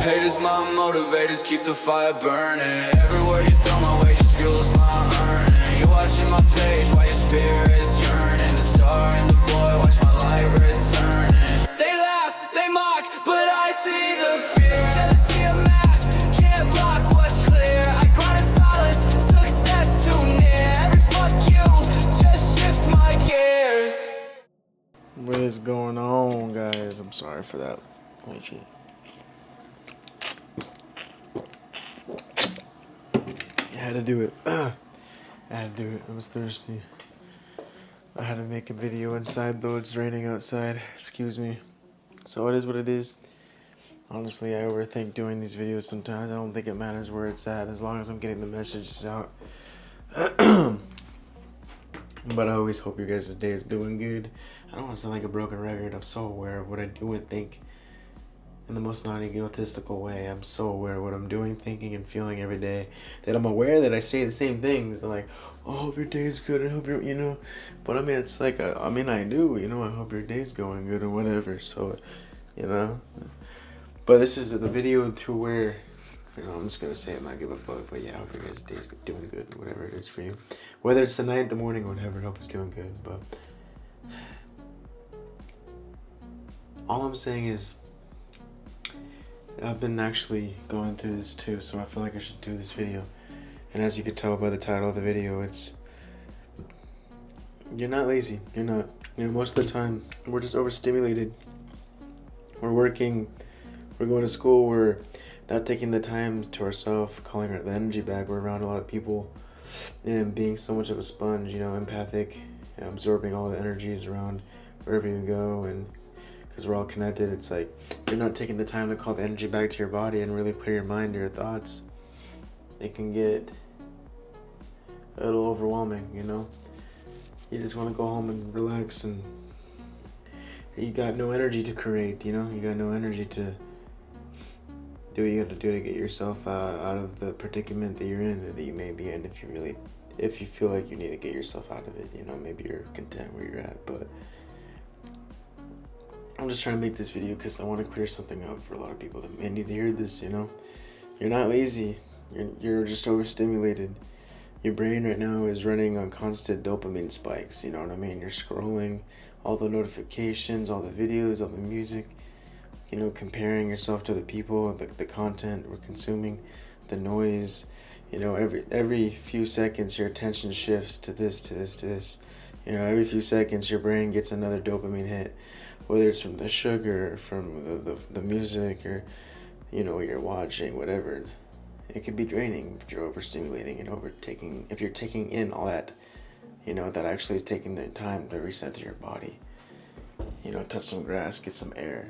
Haters my motivators, keep the fire burning. Everywhere you throw my way just fuels my earning. You watching my page while your spirit's yearning. The star in the void, watch my light returning. They laugh, they mock, but I see the fear. Jealousy a mask, can't block what's clear. I grind in silence, success too near. Every fuck you just shifts my gears. What is going on, guys? I'm sorry for that. I had to do it. I had to do it. I was thirsty. I had to make a video inside though. It's raining outside. Excuse me. So it is what it is. Honestly, I overthink doing these videos sometimes. I don't think it matters where it's at as long as I'm getting the messages out. But I always hope your guys' day is doing good. I don't want to sound like a broken record. I'm so aware of what I do and think in the most non-egotistical way. I'm so aware of what I'm doing, thinking, and feeling every day that I'm aware that I say the same things. I'm like, oh, I hope your day's good. I hope you're, But I mean, it's like, I do, I hope your day's going good or whatever. So, But this is the video through where, I'm just going to say it, not give a fuck. But yeah, I hope your guys' day's doing good, whatever it is for you. Whether it's the night, the morning, or whatever, I hope it's doing good. But all I'm saying is, I've been actually going through this too, so I feel like I should do this video. And as you can tell by the title of the video, you're not lazy. You're not. Most of the time, we're just overstimulated. We're working, we're going to school, we're not taking the time to ourselves, calling the energy back. We're around a lot of people and being so much of a sponge, empathic, absorbing all the energies around wherever you go. And because we're all connected, it's like you're not taking the time to call the energy back to your body and really clear your mind, your thoughts. It can get a little overwhelming, You just want to go home and relax, and you got no energy to create, You got no energy to do what you got to do to get yourself out of the predicament that you're in, or that you may be in. If you feel like you need to get yourself out of it, maybe you're content where you're at, but I'm just trying to make this video because I want to clear something up for a lot of people that may need to hear this, You're not lazy. You're just overstimulated. Your brain right now is running on constant dopamine spikes, you know what I mean? You're scrolling all the notifications, all the videos, all the music, comparing yourself to the people, the content we're consuming, the noise. Every few seconds your attention shifts to this, to this, to this. Every few seconds your brain gets another dopamine hit. Whether it's from the sugar, from the music, or, you're watching, whatever. It can be draining if you're overstimulating and if you're taking in all that, that actually is taking the time to reset to your body. Touch some grass, get some air.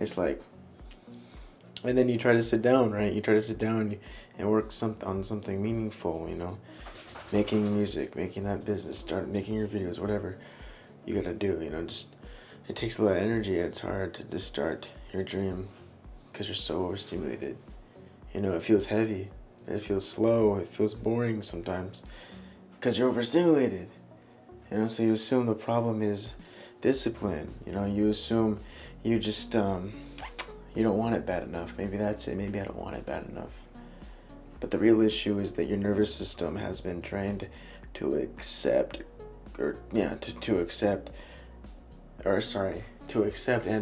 It's like, and then you try to sit down, right? You try to sit down and work on something meaningful, making music, making that business, start making your videos, whatever you gotta do, it takes a lot of energy. It's hard to just start your dream because you're so overstimulated. It feels heavy, it feels slow, it feels boring sometimes because you're overstimulated. So you assume the problem is discipline. You assume you just you don't want it bad enough. Maybe that's it. Maybe I don't want it bad enough. But the real issue is that your nervous system has been trained to accept and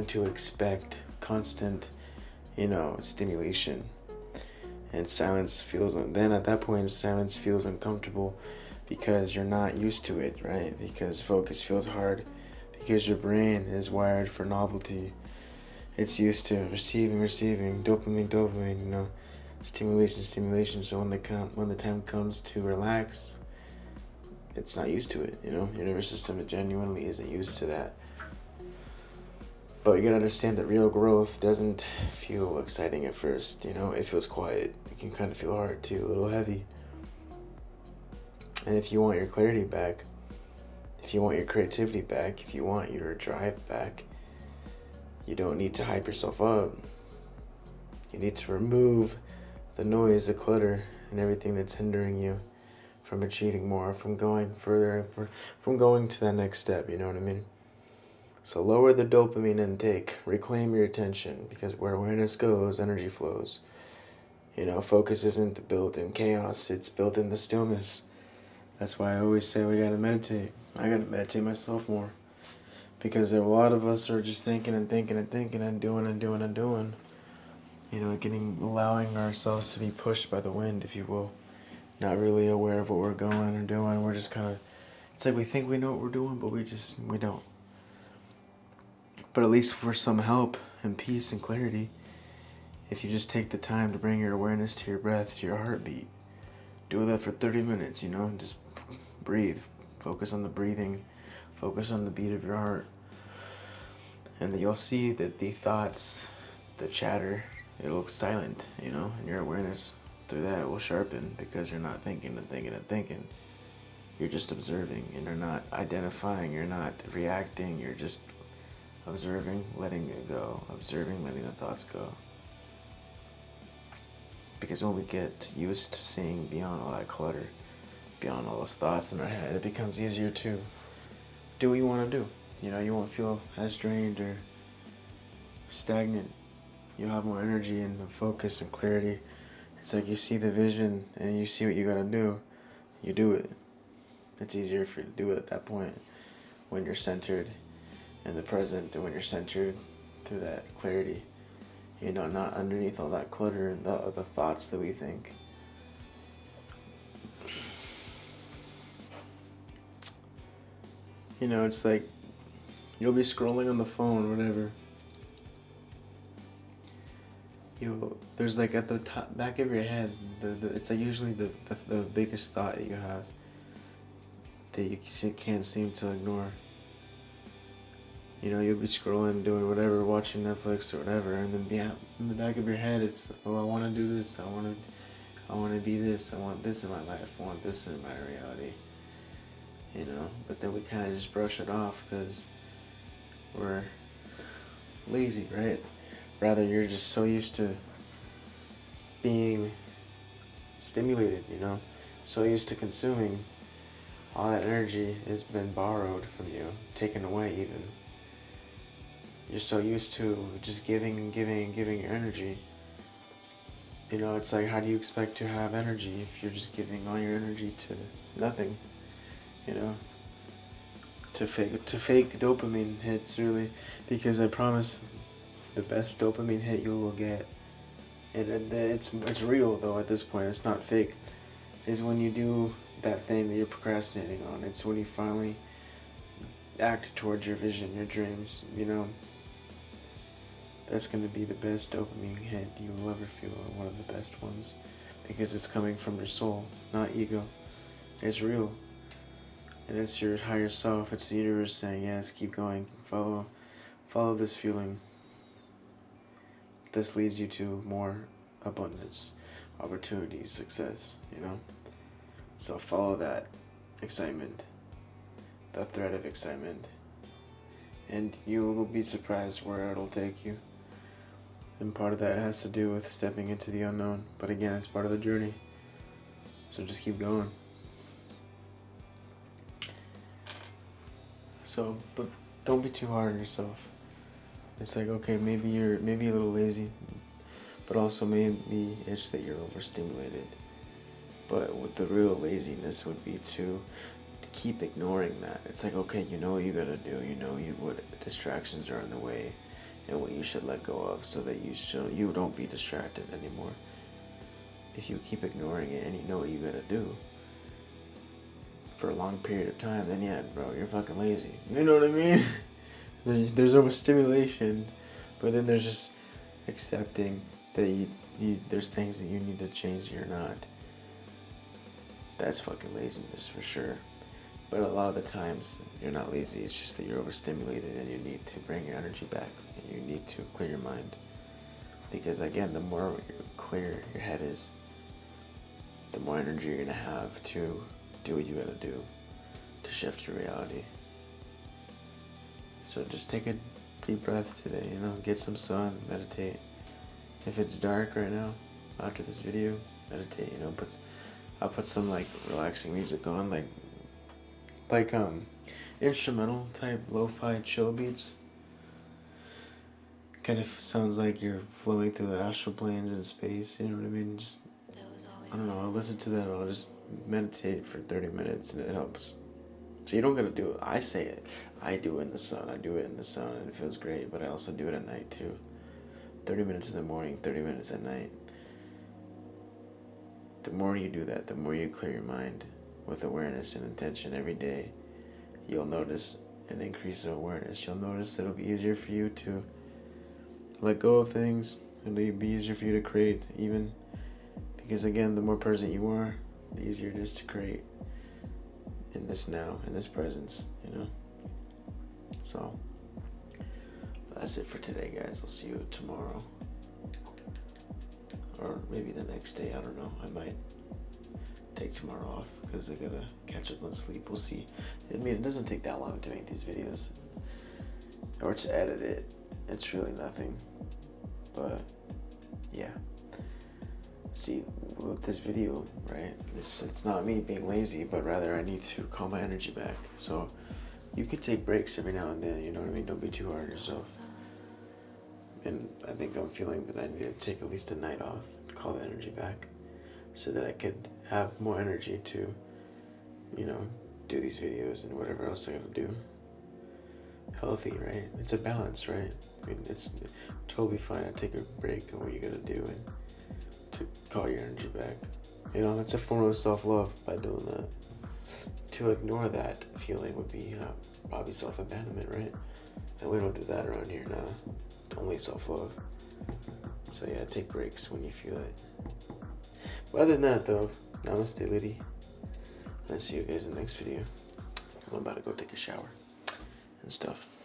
to expect constant, stimulation. And silence feels uncomfortable because you're not used to it, right? Because focus feels hard, because your brain is wired for novelty. It's used to receiving, dopamine, stimulation. So when the time comes to relax, it's not used to it, Your nervous system genuinely isn't used to that. But you gotta understand that real growth doesn't feel exciting at first, It feels quiet. It can kind of feel hard too, a little heavy. And if you want your clarity back, if you want your creativity back, if you want your drive back, you don't need to hype yourself up. You need to remove the noise, the clutter, and everything that's hindering you from achieving more, from going further, from going to that next step, you know what I mean? So lower the dopamine intake, reclaim your attention, because where awareness goes, energy flows. Focus isn't built in chaos, it's built in the stillness. That's why I always say we gotta meditate. I gotta meditate myself more. Because a lot of us are just thinking and thinking and thinking and doing and doing and doing. Allowing ourselves to be pushed by the wind, if you will. Not really aware of what we're going and doing. We're just kind of, it's like we think we know what we're doing, but we don't. But at least for some help and peace and clarity, if you just take the time to bring your awareness to your breath, to your heartbeat, do that for 30 minutes, just breathe. Focus on the breathing. Focus on the beat of your heart. And then you'll see that the thoughts, the chatter, it'll look silent, and your awareness through that will sharpen because you're not thinking and thinking and thinking. You're just observing, and you're not identifying, you're not reacting, you're just observing, letting it go, observing, letting the thoughts go. Because when we get used to seeing beyond all that clutter, beyond all those thoughts in our head, it becomes easier to do what you want to do. You won't feel as drained or stagnant. You'll have more energy and focus and clarity. It's like you see the vision and you see what you gotta do. You do it. It's easier for you to do it at that point when you're centered in the present and when you're centered through that clarity. Not underneath all that clutter and the thoughts that we think. It's like you'll be scrolling on the phone or whatever. There's like at the top, back of your head, it's like usually the biggest thought that you have that you can't seem to ignore. You'll be scrolling, doing whatever, watching Netflix or whatever, and then in the back of your head, it's, I want to do this, I want to be this, I want this in my life, I want this in my reality. But then we kind of just brush it off because we're lazy, right? Rather, you're just so used to being stimulated, so used to consuming. All that energy has been borrowed from you, taken away even. You're so used to just giving and giving and giving your energy. It's like, how do you expect to have energy if you're just giving all your energy to nothing? To fake dopamine hits, really, because I promise the best dopamine hit you will get, and it's real though at this point, it's not fake, is when you do that thing that you're procrastinating on. It's when you finally act towards your vision, your dreams, That's going to be the best dopamine hit you will ever feel, one of the best ones, because it's coming from your soul, not ego. It's real. And it's your higher self, it's the universe saying, yes, keep going, follow this feeling. This leads you to more abundance, opportunity, success, So follow that excitement, that thread of excitement, and you will be surprised where it'll take you. And part of that has to do with stepping into the unknown, but again, it's part of the journey. So just keep going. But don't be too hard on yourself. It's like, okay, maybe you're a little lazy, but also maybe it's that you're overstimulated. But what the real laziness would be to keep ignoring that. It's like, okay, you know what you gotta do, what distractions are in the way and what you should let go of so that you don't be distracted anymore. If you keep ignoring it and you know what you gotta do for a long period of time, then yeah, bro, you're fucking lazy. You know what I mean? There's overstimulation, but then there's just accepting that there's things that you need to change and you're not. That's fucking laziness for sure. But a lot of the times, you're not lazy, it's just that you're overstimulated and you need to bring your energy back and you need to clear your mind. Because again, the more clear your head is, the more energy you're gonna have to do what you gotta do to shift your reality. So just take a deep breath today, get some sun, meditate. If it's dark right now, after this video, meditate, I'll put some like relaxing music on, like instrumental type lo-fi chill beats. kind of sounds like you're flowing through the astral planes in space. You know what I mean? Just, I don't know. I'll listen to that. I'll just meditate for 30 minutes, and it helps. So you don't gotta do it. I say it. I do it in the sun. I do it in the sun, and it feels great. But I also do it at night too. 30 minutes in the morning, 30 minutes at night. The more you do that, the more you clear your mind with awareness and intention every day, you'll notice an increase of awareness. You'll notice that it'll be easier for you to let go of things. It'll be easier for you to create, even because, again, the more present you are, the easier it is to create in this now, in this presence, you know? So, that's it for today, guys. I'll see you tomorrow. Or maybe the next day, I don't know. I might take tomorrow off because I gotta catch up on sleep. We'll see. I mean, it doesn't take that long to make these videos. Or to edit it. It's really nothing. But, yeah. See, with this video, right, it's not me being lazy, but rather I need to calm my energy back. So, you could take breaks every now and then, you know what I mean? Don't be too hard on yourself. And I think I'm feeling that I need to take at least a night off, call the energy back, so that I could have more energy to, you know, do these videos and whatever else I gotta do. Healthy, right? It's a balance, right? I mean, it's totally fine to take a break on what you gotta do and to call your energy back. You know, it's a form of self-love by doing that. To ignore that feeling would be probably self-abandonment, right? And we don't do that around here now. Only self-love. So yeah, take breaks when you feel it. But other than that, though, namaste, Liddy. I'll see you guys in the next video. I'm about to go take a shower and stuff.